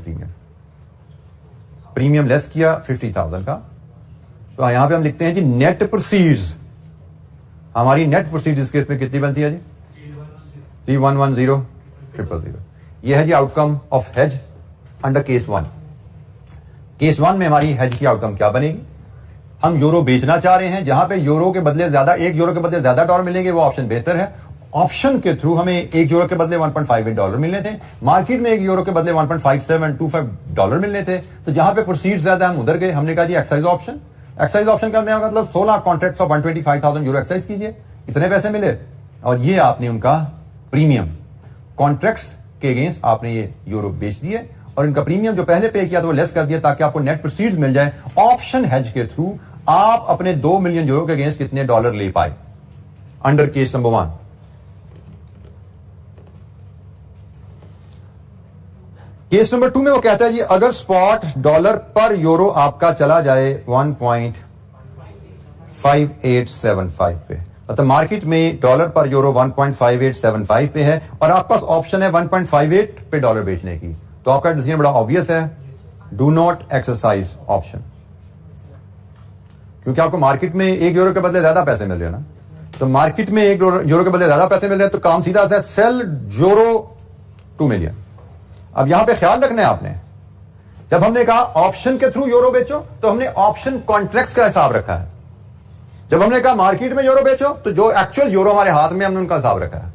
प्रीमियम लेस किया 50,000 का, तो यहां पे हम लिखते हैं जी नेट प्रोसीड्स। हमारी नेट प्रोसीड्स इस केस में कितनी बनती है जी? 3110000। यह है जी outcome of hedge under case 1। Case 1 में हमारी हेज की आउटकम क्या बनेगी? हम यूरो बेचना चाह रहे हैं, जहां पे यूरो के बदले ज्यादा, 1 यूरो के बदले ज्यादा डॉलर मिलेंगे, वो ऑप्शन बेहतर है। ऑप्शन के थ्रू हमें 1 यूरो के बदले 1.58 डॉलर मिलने थे, मार्केट में 1 यूरो के बदले 1.5725 डॉलर मिलने थे। तो जहां पे प्रोसीड ज्यादा हम उधर गए। हमने कहा जी एक्सरसाइज ऑप्शन। एक्सरसाइज ऑप्शन करने का मतलब 16 कॉन्ट्रैक्ट्स ऑफ 125,000 यूरो एक्सरसाइज कीजिए, इतने पैसे मिले। और ये आपने उनका प्रीमियम कॉन्ट्रैक्ट्स के अगेंस्ट आपने ये यूरो बेच दिए और इनका प्रीमियम जो पहले पे किया था वो लेस कर दिया, ताकि आपको नेट प्रोसीड्स मिल जाए। ऑप्शन हेज के थ्रू आप अपने 2 मिलियन यूरो के अगेंस्ट कितने डॉलर ले पाए under case number 1। Case number 2 में वो कहता है जी अगर स्पॉट डॉलर पर यूरो आपका चला जाए 1.5875 पे, मतलब मार्केट में डॉलर पर यूरो 1.5875 पे है और आपके पास ऑप्शन है 1.58 पे डॉलर बेचने की, तो आपका डिसीजन बड़ा ऑब्वियस है, डू नॉट एक्सरसाइज ऑप्शन। क्योंकि आपको मार्केट में 1 यूरो के बदले ज्यादा पैसे मिल रहे हैं ना, तो मार्केट में 1 यूरो के बदले ज्यादा पैसे मिल रहे हैं, तो काम सीधा सा है, सेल यूरो 2 मिलियन। अब यहां पे ख्याल रखना है आपने, जब हमने कहा ऑप्शन के थ्रू यूरो बेचो तो हमने ऑप्शन कॉन्ट्रैक्ट्स का हिसाब रखा है। जब हमने कहा मार्केट में यूरो बेचो तो जो एक्चुअल यूरो हमारे हाथ में हमने उनका हिसाब रखा है।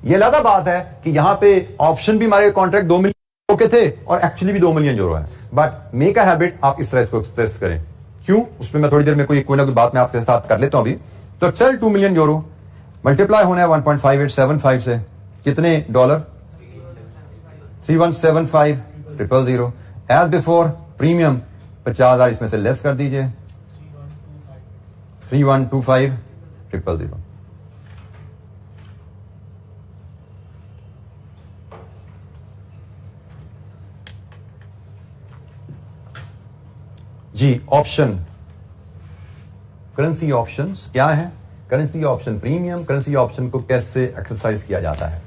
यह अलग बात है कि यहां पे ऑप्शन भी हमारे कॉन्ट्रैक्ट 2 मिलियन के थे और एक्चुअली भी 2 मिलियन यूरो है। बट मेक अ हैबिट, आप इस तरह इसको एक्सप्रेस करें। क्यों? उसमें मैं थोड़ी देर में कोई ना कोई बात मैं आपके साथ कर लेता हूं अभी। तो चल 2 मिलियन यूरो मल्टीप्लाई होना है 1.5875 से, कितने डॉलर? 3175000। एज बिफोर प्रीमियम 50,000 इसमें से लेस कर दीजिए, 3125000। जी ऑप्शन करेंसी ऑप्शंस क्या है? Currency option premium, currency option को कैसे एक्सरसाइज किया जाता है?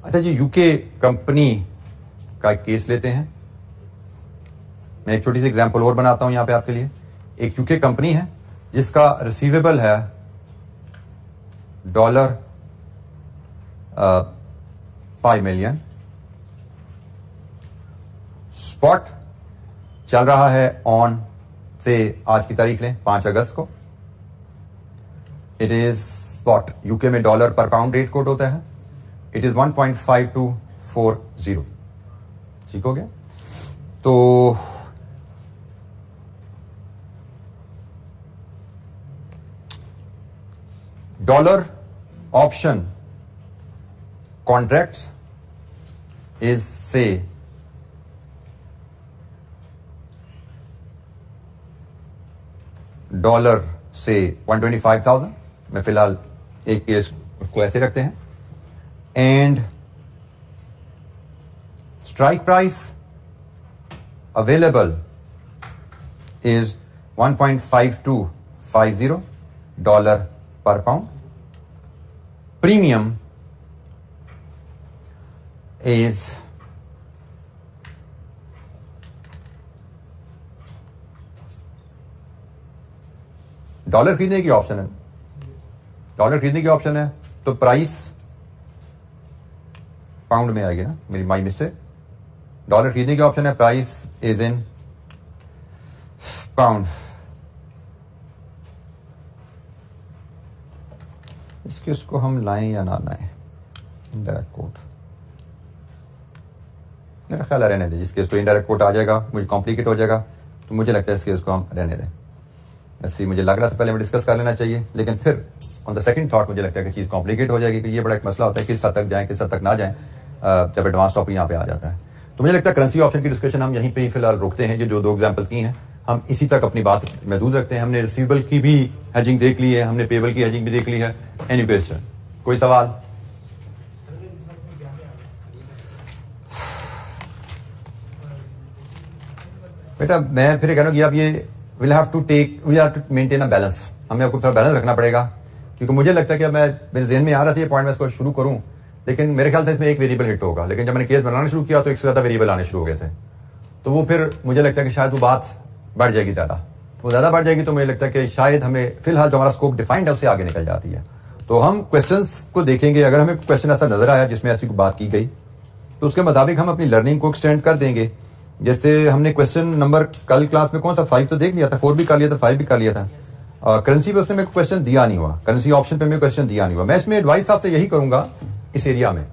अच्छा जी, यूके कंपनी का एक केस लेते हैं। मैं एक छोटी सी एग्जांपल और बनाता हूं यहां पे आपके लिए। एक यूके कंपनी है जिसका रिसीवेबल है $5 मिलियन। स्पॉट चल रहा है ऑन से, आज की तारीख लें 5 अगस्त को, इट इज व्हाट, यूके में डॉलर पर पाउंड रेट कोट होता है, इट इज 1.5240. ठीक हो गया. तो डॉलर ऑप्शन कॉन्ट्रैक्ट्स इज से डॉलर से 125,000. मैं फिलहाल एक केस को ऐसे रखते हैं. And strike price available is 1.5250 dollar पर पाउंड. प्रीमियम इज डॉलर खरीदने की ऑप्शन है, डॉलर खरीदने की ऑप्शन है तो प्राइस पाउंड में आएगी ना, मेरी माई मिस्टेक. डॉलर खरीदने की ऑप्शन है, प्राइस इज इन पाउंड. इसके उसको हम लाएं या ना लाएं, इनडायरेक्ट कोट मेरा ख्याल है रहने दें. जिसके उसको इनडायरेक्ट कोट आ जाएगा मुझे कॉम्प्लिकेट हो जाएगा, तो मुझे लगता है इसके उसको हम रहने दें. ऐसे मुझे लग रहा था पहले मैं डिस्कस कर लेना चाहिए, लेकिन फिर ऑन द सेकंड थॉट मुझे लगता है कि चीज़ कॉम्प्लिकेट हो जाएगी. कि ये बड़ा एक मसला होता है किस हद तक जाएं किस हद तक ना जाएं जब एडवांस टॉपिक यहाँ पे आ जाता है. तो मुझे लगता है करेंसी ऑप्शन की डिस्कशन हम यहीं पे ही फिलहाल रोकते हैं. जो दो एग्जाम्पल की हैं हम इसी तक अपनी बात महदूद रखते हैं. हमने रिसीवेबल की भी हेजिंग देख ली है, हमने पेबल की हेजिंग भी देख ली है. एनी क्वेश्चन, कोई सवाल? बेटा मैं फिर कह रहा हूँ कि अब ये we have to maintain a balance. हमें आपको थोड़ा बैलेंस रखना पड़ेगा, क्योंकि मुझे लगता है कि मैं मेरे ज़हन में आ रहा था ये पॉइंट मैं इसको शुरू करूं, लेकिन मेरे ख्याल से इसमें एक वेरिएबल हिट होगा. लेकिन जब मैंने केस बनाना शुरू किया तो एक से ज़्यादा वेरिएबल आने शुरू हो गए थे. तो वो फिर मुझे लगता है कि शायद वो बात बढ़ जाएगी, वो ज़्यादा बढ़ जाएगी. तो मुझे लगता है कि शायद हमें फिलहाल जो हमारा स्कोप डिफाइंड है उससे आगे निकल जाती है. तो हम क्वेश्चंस को देखेंगे. अगर हमें क्वेश्चन ऐसा नजर आया जिसमें ऐसी बात की गई तो उसके मुताबिक हम अपनी लर्निंग को एक्सटेंड कर देंगे. जैसे हमने क्वेश्चन नंबर कल क्लास में कौन सा 5 तो देख लिया था, 4 भी कर लिया था, 5 भी कर लिया था. करेंसी पे उसने मेरे को क्वेश्चन दिया नहीं हुआ, करेंसी ऑप्शन पे मेरे क्वेश्चन दिया नहीं हुआ. मैं इसमें एडवाइस आपसे यही करूंगा इस एरिया में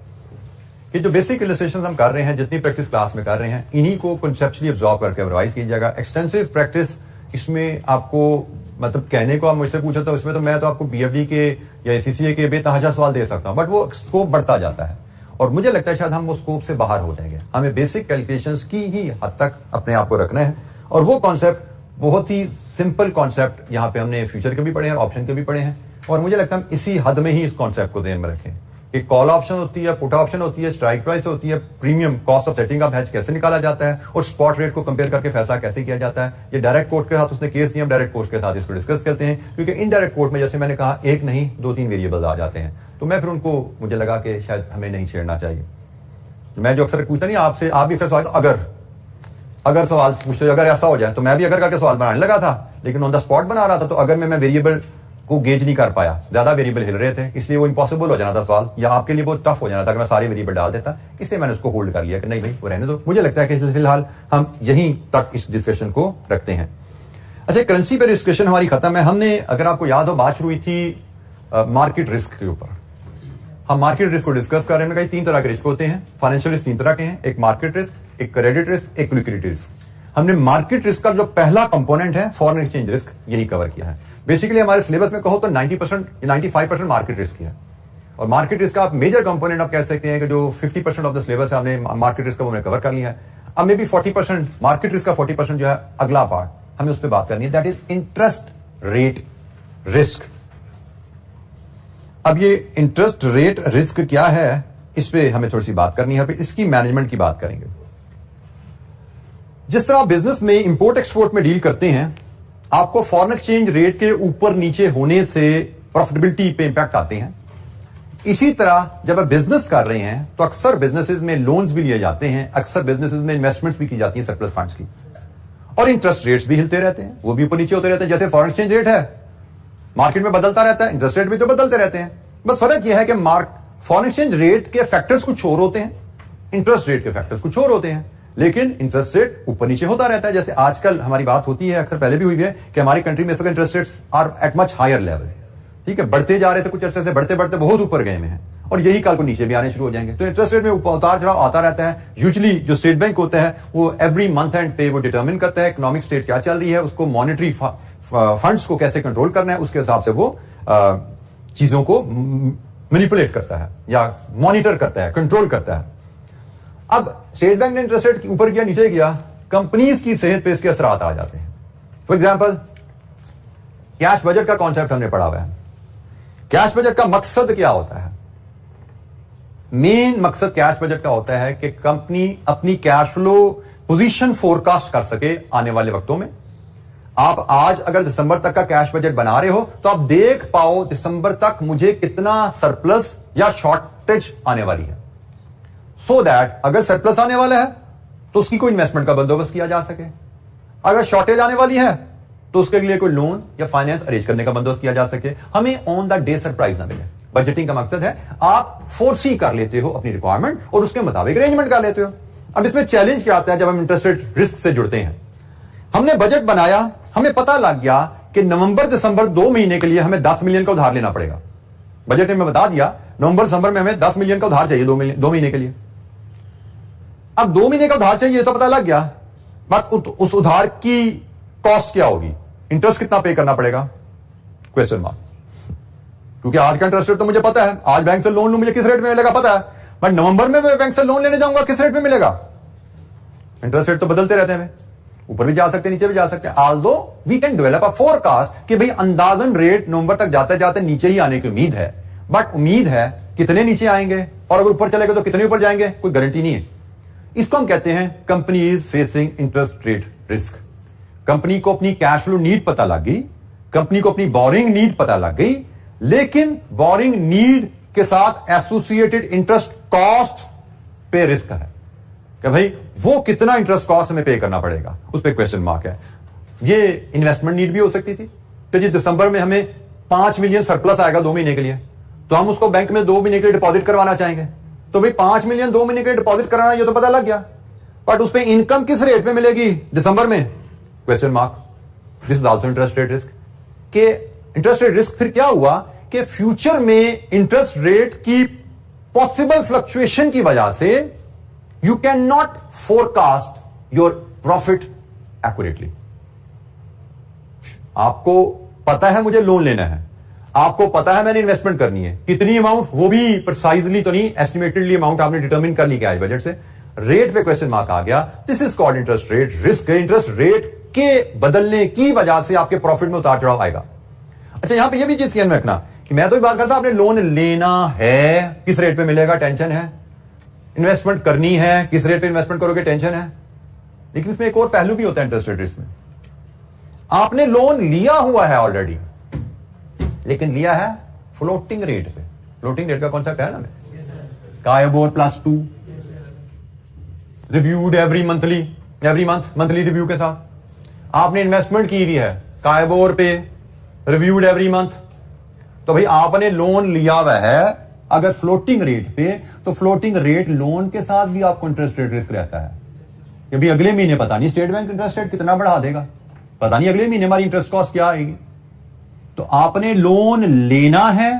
कि जो बेसिक इलस्ट्रेशन हम कर रहे हैं, जितनी प्रैक्टिस क्लास में कर रहे हैं, इन्हीं को कंसेप्चुअली अब्सॉर्ब करके रिवाइज कीजिएगा. एक्सटेंसिव प्रैक्टिस इसमें आपको मतलब कहने को आप मुझसे पूछो तो इसमें तो मैं तो आपको BFD के या ACCA के बेतहाशा सवाल दे सकता हूं, बट वो स्कोप बढ़ता जाता है और मुझे लगता है शायद हम वो स्कोप से बाहर हो जाएंगे. हमें बेसिक कैलकुलेशंस की ही हद तक अपने आप को रखना है. और वो कॉन्सेप्ट बहुत ही सिंपल कॉन्सेप्ट यहाँ पे हमने फ्यूचर के भी पढ़े हैं, ऑप्शन के भी पढ़े हैं. और मुझे लगता है हम इसी हद में ही इस कॉन्सेप्ट को ध्यान में रखें कि कॉल ऑप्शन होती है, पुट ऑप्शन होती है, स्ट्राइक प्राइस होती है, premium cost of setting of hedge कैसे निकाला जाता है और स्पॉट रेट को कंपेयर करके फैसला कैसे किया जाता है. ये डायरेक्ट कोर्ट के साथ उसने केस नहीं, हम डायरेक्ट कोर्ट के साथ इसको डिस्कस करते हैं, क्योंकि इनडायरेक्ट कोर्ट में जैसे मैंने कहा एक नहीं 2-3 वेरिएबल आ जाते हैं. तो मैं फिर उनको मुझे लगा कि शायद हमें नहीं छेड़ना चाहिए. मैं जो अक्सर पूछता नहीं आपसे, आप भी अक्सर सवाल अगर सवाल पूछते अगर ऐसा हो जाए, तो मैं भी अगर करके सवाल बनाने लगा था, लेकिन ऑन द स्पॉट बना रहा था. तो अगर मैं वेरिएबल को गेज नहीं कर पाया, ज्यादा वेरिएबल हिल रहे थे, इसलिए वो इंपॉसिबल हो जाना था सवाल, या आपके लिए बहुत टफ हो जाना था कि मैं सारे वेरिएबल डाल देता. इसलिए मैंने उसको होल्ड कर लिया कि नहीं भाई वो रहने दो. मुझे लगता है कि फिलहाल हम यहीं तक इस डिस्कशन को रखते हैं. अच्छा, करेंसी पर डिस्कशन हमारी खत्म है. हमने, अगर आपको याद हो, बात शुरू हुई थी मार्केट रिस्क के ऊपर. हम मार्केट रिस्क को डिस्कस कर रहे हैं. 3 तरह के रिस्क होते हैं. फाइनेंशियल रिस्क 3 तरह के हैं, एक मार्केट रिस्क, एक क्रेडिट रिस्क, एक लिक्विडिटी रिस्क. हमने मार्केट रिस्क का जो पहला कंपोनेंट है फॉरेन एक्सचेंज रिस्क, यही कवर किया है. बेसिकली हमारे सिलेबस में कहो तो 90% 95% मार्केट रिस्क है. और मार्केट रिस्क का आप मेजर कंपोनेंट आप कह सकते हैं कि जो 50% ऑफ द सिलेबस है हमने मार्केट रिस्क का वो कवर कर लिया है. अब मे बी 40% मार्केट रिस्क का 40% जो है अगला पार्ट हमें उस पर बात करनी है, that is interest rate risk. अब ये इंटरेस्ट रेट रिस्क क्या है, इस पे हमें थोड़ी सी बात करनी है. इसकी मैनेजमेंट की बात करेंगे. जिस तरह बिजनेस में इंपोर्ट एक्सपोर्ट में डील करते हैं, आपको फॉरेन एक्सचेंज रेट के ऊपर नीचे होने से प्रॉफिटेबिलिटी पे इंपैक्ट आते हैं. इसी तरह जब आप बिजनेस कर रहे हैं तो अक्सर बिजनेसेस में लोन्स भी लिए जाते हैं, अक्सर बिजनेसेस में इन्वेस्टमेंट्स भी की जाती हैं सरप्लस फंड्स की, और इंटरेस्ट रेट्स भी हिलते रहते हैं, वो भी ऊपर नीचे होते रहते हैं. जैसे फॉरेन एक्सचेंज रेट है मार्केट में बदलता रहता है, इंटरेस्ट रेट भी तो बदलते रहते हैं. बस फर्क यह है कि फॉरेन एक्सचेंज रेट के फैक्टर्स कुछ और होते हैं, इंटरेस्ट रेट के फैक्टर्स कुछ और होते हैं, लेकिन इंटरेस्ट रेट ऊपर नीचे होता रहता है. जैसे आजकल हमारी बात होती है, अक्सर पहले भी हुई है, कि हमारी कंट्री में इसका interest rates are at much higher level. ठीक है, बढ़ते जा रहे थे कुछ अरसे से, बढ़ते बढ़ते बहुत ऊपर गए में हैं और यही कल को नीचे भी आने शुरू हो जाएंगे। तो इंटरेस्ट रेट में उतार चढ़ाव आता रहता है। यूजुअली जो स्टेट बैंक होता है वो एवरी मंथ एंड पे वो डिटरमिन करता है इकोनॉमिक स्टेट क्या चल रही है, उसको मॉनेटरी फंड्स को कैसे कंट्रोल करना है, उसके हिसाब से वो चीजों को मैनिपुलेट करता है या मॉनिटर करता है, कंट्रोल करता है। अब स्टेट बैंक ने इंटरेस्ट रेट ऊपर किया नीचे किया, कंपनीज की सेहत पे इसके असरात आ जाते हैं। फॉर एग्जाम्पल कैश बजट का कॉन्सेप्ट हमने पढ़ा हुआ है। कैश बजट का मकसद क्या होता है? मेन मकसद कैश बजट का होता है कि कंपनी अपनी कैश फ्लो पोजीशन फोरकास्ट कर सके आने वाले वक्तों में। आप आज अगर दिसंबर तक का कैश बजट बना रहे हो तो आप देख पाओ दिसंबर तक मुझे कितना सरप्लस या शॉर्टेज आने वाली है, सो दैट अगर सरप्लस आने वाला है तो उसकी कोई इन्वेस्टमेंट का बंदोबस्त किया जा सके, अगर शॉर्टेज आने वाली है तो उसके लिए कोई लोन या फाइनेंस अरेंज करने का बंदोबस्त किया जा सके, हमें ऑन द डे सरप्राइज ना मिले। बजटिंग का मकसद है आप फोरसी कर लेते हो अपनी रिक्वायरमेंट और उसके मुताबिक अरेंजमेंट कर लेते हो। अब इसमें चैलेंज क्या आता है जब हम इंटरेस्ट रेट रिस्क से जुड़ते हैं? हमने बजट बनाया, हमें पता लग गया कि नवंबर दिसंबर 2 महीने के लिए हमें 10 मिलियन का उधार लेना पड़ेगा। बजट में बता दिया नवंबर दिसंबर में हमें 10 मिलियन का उधार चाहिए 2 महीने के लिए। अब 2 महीने का उधार चाहिए तो पता लग गया, बट उस उधार की कॉस्ट क्या होगी, इंटरेस्ट कितना पे करना पड़ेगा, क्वेश्चन मार्क। क्योंकि आज का इंटरेस्ट रेट तो मुझे पता है, आज बैंक से लोन लूं मुझे किस रेट में मिलेगा पता है, बट नवंबर में मैं बैंक से लोन लेने जाऊंगा किस रेट में मिलेगा। इंटरेस्ट रेट तो बदलते रहते हैं, ऊपर भी जा सकते हैं नीचे भी जा सकते हैं। Although we can develop a forecast कि भाई अंदाजन रेट नवंबर तक जाते जाते नीचे ही आने की उम्मीद है, बट उम्मीद है कितने नीचे आएंगे और अगर ऊपर चलेगा तो कितने ऊपर जाएंगे, कोई गारंटी नहीं है। इसको हम कहते हैं company is facing interest rate risk. Company को अपनी कैश फ्लो नीड पता लग गई, कंपनी को अपनी बोरिंग नीड पता लग गई, लेकिन बोरिंग नीड के साथ एसोसिएटेड इंटरेस्ट कॉस्ट पे रिस्क है कि भाई वो कितना इंटरेस्ट कॉस्ट हमें पे करना पड़ेगा, उस पर क्वेश्चन मार्क है। ये इन्वेस्टमेंट नीड भी हो सकती थी कि जी दिसंबर में हमें 5 मिलियन सरप्लस आएगा 2 महीने के लिए, तो हम उसको बैंक में 2 महीने के लिए डिपॉजिट करवाना चाहेंगे, तो भाई 5 मिलियन 2 महीने के लिए डिपॉजिट कराना ये तो पता लग गया, बट उस पर इनकम किस रेट पे मिलेगी दिसंबर में, question mark. This is also interest rate risk. के इंटरेस्ट रेट रिस्क फिर क्या हुआ कि फ्यूचर में इंटरेस्ट रेट की पॉसिबल फ्लक्चुएशन की वजह से you can not forecast your profit accurately. आपको पता है मुझे लोन लेना है, आपको पता है मैंने इन्वेस्टमेंट करनी है, कितनी अमाउंट वो भी प्रिसाइजली तो नहीं, एस्टिमेटेडली अमाउंट आपने डिटरमिन कर ली कैश बजट से, रेट पे क्वेश्चन मार्क आ गया। This is called interest rate risk. Interest rate के बदलने की वजह से आपके प्रॉफिट में उतार चढ़ाव आएगा। अच्छा, यहां पे ये भी चीज ध्यान में रखना कि मैं तो बात करता आपने लोन लेना है, किस रेट पे मिलेगा टेंशन है, इन्वेस्टमेंट करनी है, किस रेट पे इन्वेस्टमेंट करोगे टेंशन है। लेकिन इसमें एक और पहलू भी होता है इंटरेस्ट रेट रिस्क में। आपने लोन लिया हुआ है ऑलरेडी, लेकिन लिया है फ्लोटिंग रेट पे। फ्लोटिंग रेट का कॉन्सेप्ट है ना, कायबोर +2 reviewed every month monthly review के साथ आपने इन्वेस्टमेंट की हुई है कायबोर पे, रिव्यूड एवरी मंथ। तो भाई आपने लोन लिया हुआ है अगर फ्लोटिंग रेट पे, तो फ्लोटिंग रेट लोन के साथ भी आपको इंटरेस्ट रेट रिस्क रहता है कि भाई अगले महीने पता नहीं स्टेट बैंक इंटरेस्ट रेट कितना बढ़ा देगा, पता नहीं अगले महीने हमारी इंटरेस्ट कॉस्ट क्या आएगी। तो आपने लोन लेना है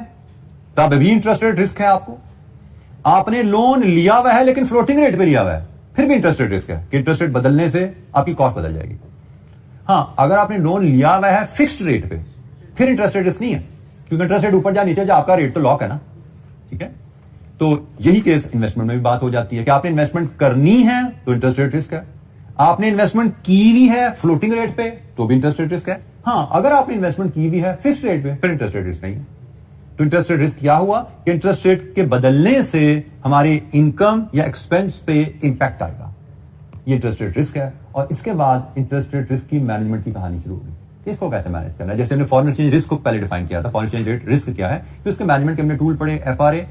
तब भी इंटरेस्ट रेट रिस्क है आपको, आपने लोन लिया हुआ है लेकिन फ्लोटिंग रेट पे लिया हुआ है फिर भी इंटरेस्ट रेट रिस्क है कि इंटरेस्ट रेट बदलने से आपकी कॉस्ट बदल जाएगी। हां, अगर आपने लोन लिया हुआ है फिक्स्ड रेट पे फिर इंटरेस्ट रेट रिस्क नहीं है, क्योंकि इंटरेस्ट रेट ऊपर जा नीचे जा आपका रेट तो लॉक है ना, ठीक है। तो यही केस इन्वेस्टमेंट में भी बात हो जाती है कि आपने इन्वेस्टमेंट करनी है तो इंटरेस्ट रेट रिस्क है, आपने इन्वेस्टमेंट की हुई है फ्लोटिंग रेट पे तो भी इंटरेस्ट रेट रिस्क है। हां, अगर आपने इन्वेस्टमेंट की हुई है फिक्स्ड रेट पे फिर इंटरेस्ट रेट रिस्क नहीं है। तो इंटरेस्ट रेट रिस्क क्या हुआ कि इंटरेस्ट रेट के बदलने से हमारे इनकम या एक्सपेंस पे इंपैक्ट आएगा, ये इंटरेस्ट रेट रिस्क है। और इसके बाद इंटरेस्ट रेट रिस्क की मैनेजमेंट की कहानी शुरू होगी, इसको कैसे मैनेज करना है। जैसे हमने फॉरेन एक्सचेंज रिस्क को पहले डिफाइन किया था, फॉरेन एक्सचेंज रेट रिस्क क्या है, तो उसके मैनेजमेंट के हमने टूल पढ़े, FRA,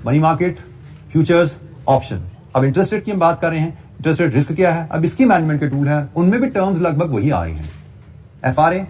money market, futures, option. अब इंटरेस्ट रेट की हम बात कर रहे हैं, इंटरेस्ट रेट रिस्क क्या है, अब इसकी मैनेजमेंट के टूल है, उनमें भी टर्म्स लगभग वही आ रही हैं, FRA,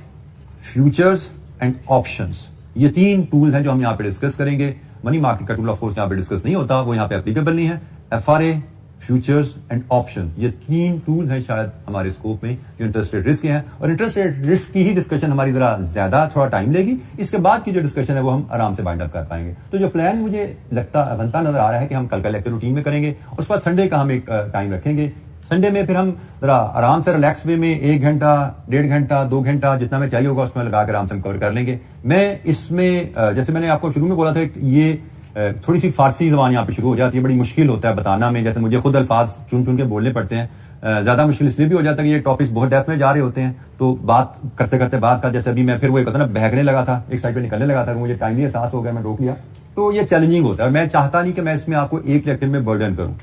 फ्यूचर्स एंड ऑप्शंस। ये 3 टूल हैं जो हम यहां पे डिस्कस करेंगे। मनी मार्केट का टूल ऑफ कोर्स यहां पे डिस्कस नहीं होता, वो यहां पे एप्लीकेबल नहीं है। FRA, फ्यूचर्स एंड ऑप्शन, ये 3 टूल हैं शायद हमारे स्कोप में जो इंटरेस्ट रेट रिस्क के हैं, और इंटरेस्ट रेट रिस्क की ही डिस्कशन हमारी जरा ज्यादा थोड़ा टाइम लेगी। इसके बाद की जो डिस्कशन है वो हम आराम से बाइंड अप कर पाएंगे। तो जो प्लान मुझे बनता नजर आ रहा है कि हम कल का लेक्चर रूटीन में करेंगे, उसके बाद संडे का हम एक टाइम रखेंगे। संडे में फिर हम जरा आराम से रिलैक्स वे में 1 घंटा, 1.5 घंटा, 2 घंटा जितना में चाहिए होगा उसमें लगा कर आराम से हम कवर कर लेंगे। मैं इसमें जैसे मैंने आपको शुरू में बोला था, ये थोड़ी सी फारसी जबान यहाँ पे शुरू हो जाती है, बड़ी मुश्किल होता है बताना में, जैसे मुझे खुद अल्फाज चुन चुन के बोलने पड़ते हैं। ज्यादा मुश्किल इसलिए भी हो जाता है कि ये टॉपिक्स बहुत डेप्थ में जा रहे होते हैं, तो बात करते करते बात का, जैसे अभी मैं फिर वो एक होता ना बहकने लगा था, एक साइड पे निकलने लगा था, मुझे टाइमली एहसास हो गया, मैं रोक लिया। तो ये चैलेंजिंग होता है, और मैं चाहता नहीं कि मैं इसमें आपको एक लेक्चर में बर्डन करूं,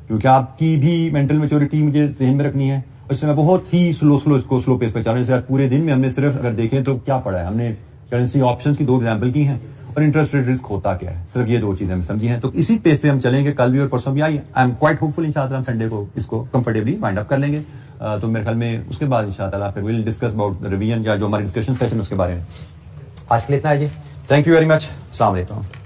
क्योंकि आपकी भी मेंटल मैच्योरिटी मुझे ज़हन में रखनी है। इसमें मैं बहुत ही स्लो पेस पे चल रहा हूं। पूरे दिन में हमने सिर्फ अगर देखें तो क्या पढ़ा है, हमने करेंसी ऑप्शंस की 2 एग्जांपल की हैं, और इंटरेस्ट रेट रिस्क होता क्या है, सिर्फ ये 2 चीजें हम समझी हैं। तो इसी पेस पे हम चलेंगे कल भी और परसों भी। आई एम क्वाइट होपफुल इंशाल्लाह हम संडे को इसको कंफर्टेबली वाइंड अप कर लेंगे। तो मेरे ख्याल में उसके बाद इंशाल्लाह फिर विल डिस्कस अबाउट रिवीजन या जो हमारी डिस्कशन सेशन उसके बारे में। आज के लिए इतना है जी, थैंक यू वेरी मच, अस्सलाम वालेकुम।